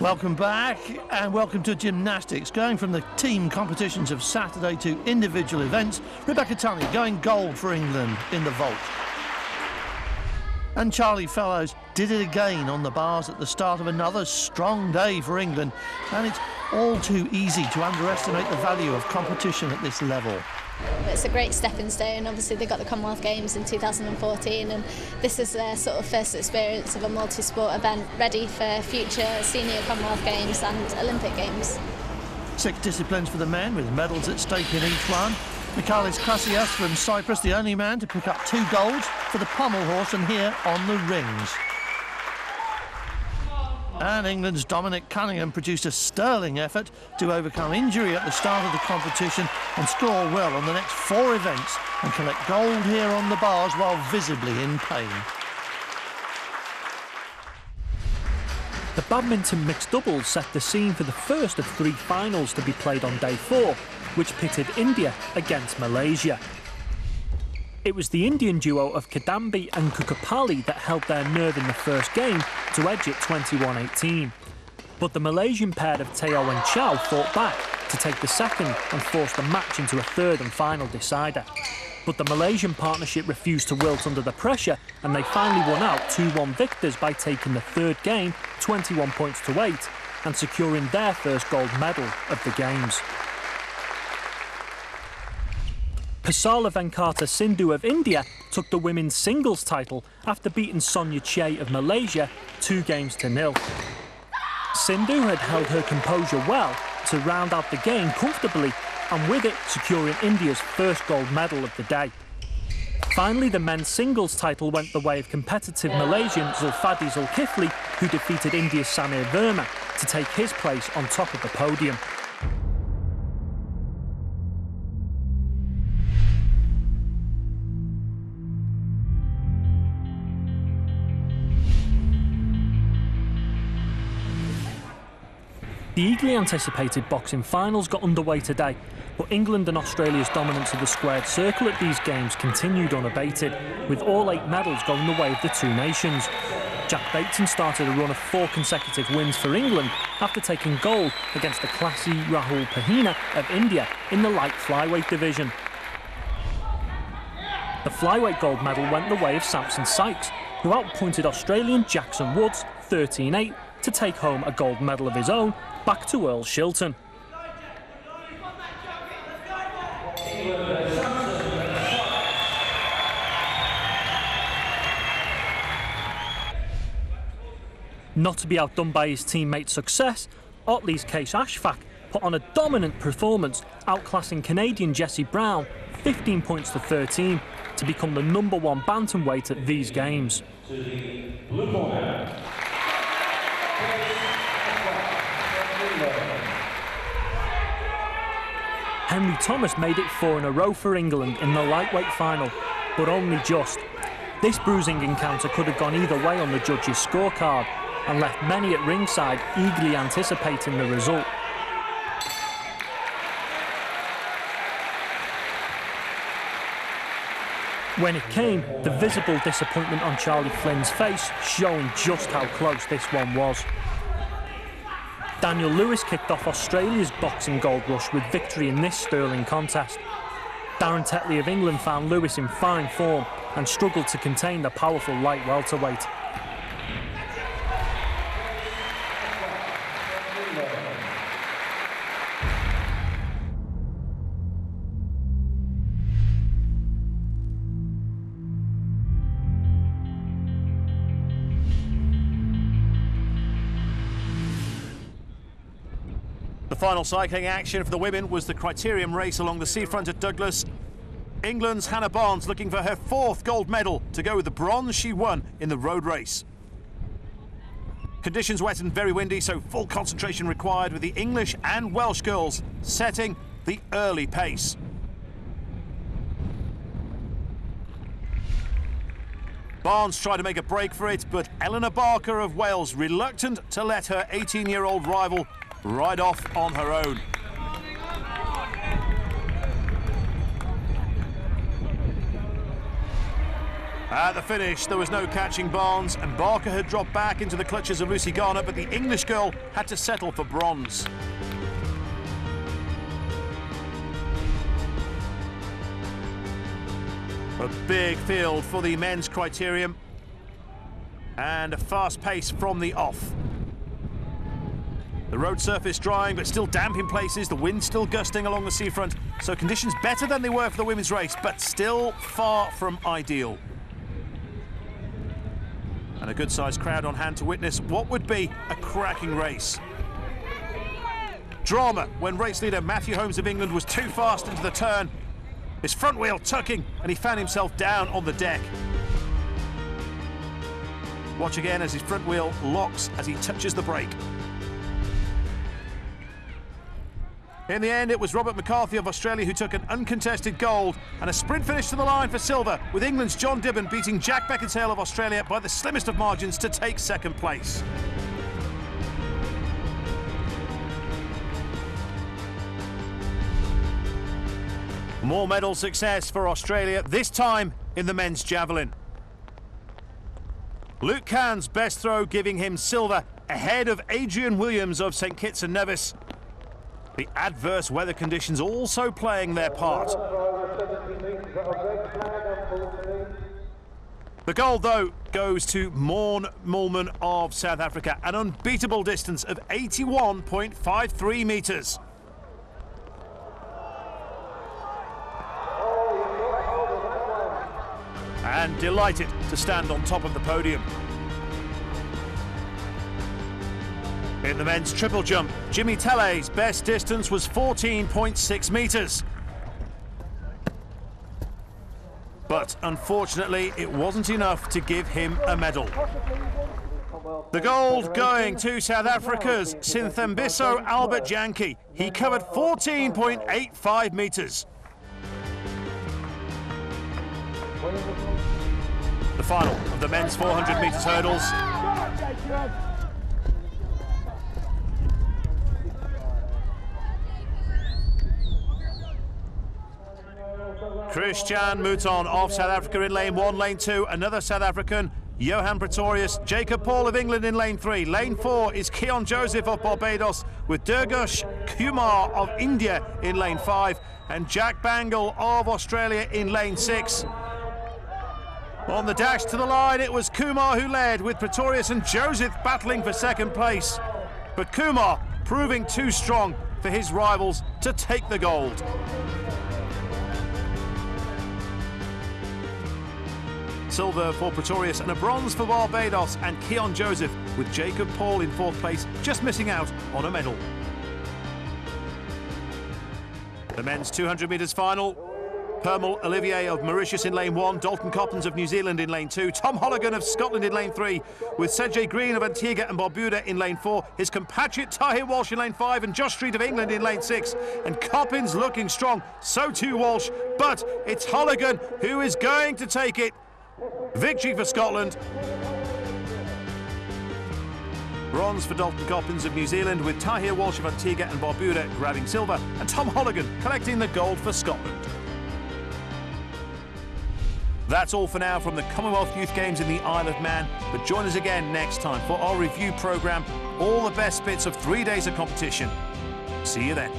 Welcome back and welcome to gymnastics. Going from the team competitions of Saturday to individual events, Rebecca Tunney going gold for England in the vault. And Charlie Fellows did it again on the bars at the start of another strong day for England. And it's all too easy to underestimate the value of competition at this level. It's a great stepping stone. Obviously they got the Commonwealth Games in 2014 and this is their sort of first experience of a multi-sport event ready for future senior Commonwealth Games and Olympic Games. 6 disciplines for the men with medals at stake in each one. Michalis Krasias from Cyprus, the only man to pick up 2 golds for the pommel horse and here on the rings. And England's Dominic Cunningham produced a sterling effort to overcome injury at the start of the competition and score well on the next 4 events and collect gold here on the bars while visibly in pain. The badminton mixed doubles set the scene for the first of 3 finals to be played on day 4, which pitted India against Malaysia. It was the Indian duo of Kadambi and Kukupali that held their nerve in the first game to edge it 21-18. But the Malaysian pair of Teo and Chow fought back to take the second and force the match into a third and final decider. But the Malaysian partnership refused to wilt under the pressure and they finally won out 2-1 victors by taking the third game 21 points to 8 and securing their first gold medal of the Games. Pasala Venkata Sindhu of India took the women's singles title after beating Sonia Che of Malaysia 2-0. Sindhu had held her composure well to round out the game comfortably and with it securing India's first gold medal of the day. Finally, the men's singles title went the way of competitive Malaysian Zulfadi Zulkifli, who defeated India's Samir Verma to take his place on top of the podium. The eagerly anticipated boxing finals got underway today, but England and Australia's dominance of the squared circle at these games continued unabated, with all 8 medals going the way of the 2 nations. Jack Bateson started a run of 4 consecutive wins for England after taking gold against the classy Rahul Pahina of India in the light flyweight division. The flyweight gold medal went the way of Samson Sykes, who outpointed Australian Jackson Woods 13-8 to take home a gold medal of his own back to Earl Shilton. Not to be outdone by his teammate's success, Otley's Case Ashfaq put on a dominant performance, outclassing Canadian Jesse Brown 15 points to 13 to become the #1 bantamweight at these games. Henry Thomas made it 4 in a row for England in the lightweight final, but only just. This bruising encounter could have gone either way on the judges' scorecard and left many at ringside eagerly anticipating the result. When it came, the visible disappointment on Charlie Flynn's face showing just how close this one was. Daniel Lewis kicked off Australia's boxing gold rush with victory in this sterling contest. Darren Tetley of England found Lewis in fine form and struggled to contain the powerful light welterweight. The final cycling action for the women was the criterium race along the seafront at Douglas. England's Hannah Barnes looking for her 4th gold medal to go with the bronze she won in the road race. Conditions wet and very windy, so full concentration required with the English and Welsh girls setting the early pace. Barnes tried to make a break for it, but Eleanor Barker of Wales reluctant to let her 18-year-old rival ride off on her own. At the finish, there was no catching Barnes, and Barker had dropped back into the clutches of Lucy Garner, but the English girl had to settle for bronze. A big field for the men's criterium, and a fast pace from the off. The road surface drying, but still damp in places. The wind still gusting along the seafront, so conditions better than they were for the women's race, but still far from ideal. And a good-sized crowd on hand to witness what would be a cracking race. Drama when race leader Matthew Holmes of England was too fast into the turn. His front wheel tucking, and he found himself down on the deck. Watch again as his front wheel locks as he touches the brake. In the end, it was Robert McCarthy of Australia who took an uncontested gold, and a sprint finish to the line for silver, with England's John Dibben beating Jack Beckinsale of Australia by the slimmest of margins to take second place. More medal success for Australia, this time in the men's javelin. Luke Cahn's best throw giving him silver, ahead of Adrian Williams of St Kitts and Nevis. The adverse weather conditions also playing their part. The gold, though, goes to Morn Moolman of South Africa, an unbeatable distance of 81.53 metres. And delighted to stand on top of the podium. In the men's triple jump, Jimmy Telle's best distance was 14.6 metres. But unfortunately, it wasn't enough to give him a medal. The gold going to South Africa's Sinthembiso Albert Janke. He covered 14.85 metres. The final of the men's 400 metres hurdles. Christian Mouton of South Africa in lane 1, lane 2, another South African, Johan Pretorius, Jacob Paul of England in lane 3. Lane 4 is Keon Joseph of Barbados, with Durgush Kumar of India in lane 5, and Jack Bangle of Australia in lane 6. On the dash to the line, it was Kumar who led, with Pretorius and Joseph battling for second place. But Kumar proving too strong for his rivals to take the gold. Silver for Pretorius and a bronze for Barbados and Keon Joseph, with Jacob Paul in 4th place, just missing out on a medal. The men's 200 metres final. Permal Olivier of Mauritius in lane 1, Dalton Coppens of New Zealand in lane 2, Tom Holligan of Scotland in lane 3, with Sergey Green of Antigua and Barbuda in lane 4, his compatriot Tahir Walsh in lane 5, and Josh Street of England in lane 6. And Coppens looking strong, so too Walsh, but it's Holligan who is going to take it. Victory for Scotland. Bronze for Dalton Coppens of New Zealand, with Tahir Walsh of Antigua and Barbuda grabbing silver, and Tom Holligan collecting the gold for Scotland. That's all for now from the Commonwealth Youth Games in the Isle of Man, but join us again next time for our review programme, all the best bits of 3 days of competition. See you then.